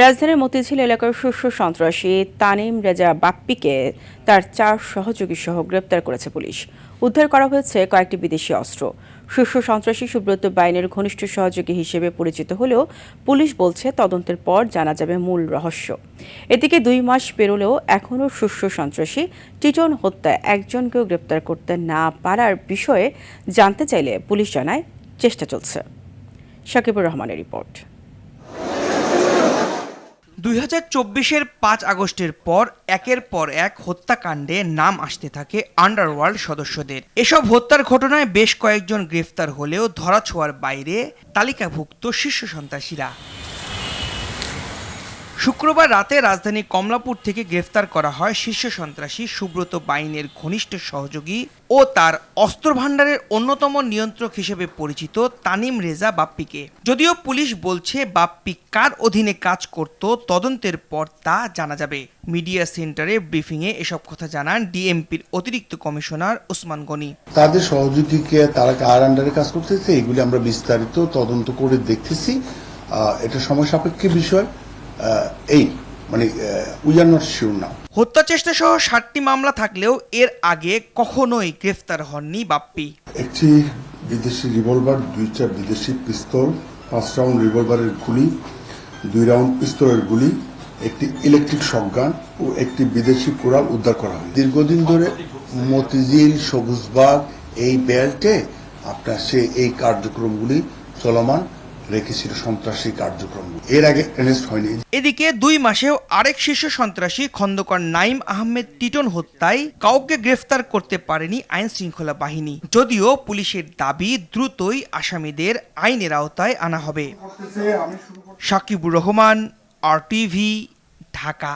রাজধানীর মতিঝিল এলাকার শীর্ষ সন্ত্রাসী তানিম রেজা বাপ্পিকে তার 4 সহযোগী সহ গ্রেপ্তার করেছে পুলিশ। উদ্ধার করা হয়েছে কয়েকটি বিদেশি অস্ত্র। শীর্ষ সন্ত্রাসী সুব্রত বাইনের ঘনিষ্ঠ সহযোগী হিসেবে পরিচিত হলেও পুলিশ বলছে তদন্তের পর জানা যাবে মূল রহস্য। এদিকে 2 মাস পেরোলেও এখনও শীর্ষ সন্ত্রাসী টিটন হত্যায় একজনকেও গ্রেপ্তার করতে না পারার বিষয়ে জানতে চাইলে পুলিশ জানায় চেষ্টা চলছে। শাকিবুর রহমানের রিপোর্ট। 2024-এর 5 আগস্টের পর একের পর এক হত্যাকাণ্ডে নাম আসতে থাকে আন্ডারওয়ার্ল্ড সদস্যদের। এসব হত্যার ঘটনায় বেশ কয়েকজন গ্রেফতার হলেও ধরাছোঁয়ার বাইরে তালিকাভুক্ত শীর্ষ সন্ত্রাসীরা। শুক্রবার রাতে রাজধানীর কমলাপুর থেকে গ্রেফতার করা হয় শীর্ষ সন্ত্রাসী সুব্রত বাইনের ঘনিষ্ঠ সহযোগী ও তার অস্ত্রভাণ্ডারের অন্যতম নিয়ন্ত্রক হিসেবে পরিচিত তানিম রেজা বাপ্পিকে। যদিও পুলিশ বলছে বাপ্পি কার অধীনে কাজ করত তদন্তের পর তা জানা যাবে। মিডিয়া সেন্টারে ব্রিফিংয়ে এসব কথা জানান ডিএমপির অতিরিক্ত কমিশনার ওসমান গনি। তাদের সহযোগীকে তারা কার আন্ডারে কাজ করতেছে এগুলি আমরা বিস্তারিত তদন্ত করে দেখতেছি। এটা সময় সাপেক্ষ বিষয়। উই আর নট শিওর নাও। হত্যা চেষ্টা সহ 7টি মামলা থাকলেও এর আগে কখনোই গ্রেফতার হননি বাপ্পি। একটি বিদেশি রিভলভার, 2টা বিদেশি পিস্তল, 5 রাউন্ড রিভলভারের গুলি, 2 রাউন্ড পিস্তলের গুলি, একটি ইলেকট্রিক শটগান ও একটি বিদেশি কোরাল উদ্ধার করা হয়। দীর্ঘদিন ধরে মতিঝিল, সবুজবাগ এই বেল্টে এই কার্যক্রমগুলি চলমান রেখেছিল, সন্ত্রাসী কার্যক্রম। এর আগে অ্যারেস্ট হয়নি। এদিকে 2 মাসেও আরেক শীর্ষ সন্ত্রাসী খন্দকার নাইম আহমেদ টিটন হত্যায় কাউকে গ্রেফতার করতে পারেনি আইন শৃঙ্খলা বাহিনী। যদিও পুলিশের দাবি দ্রুতই আসামিদের আইনের আওতায় আনা হবে। শাকিবুর রহমান, RTV, ঢাকা।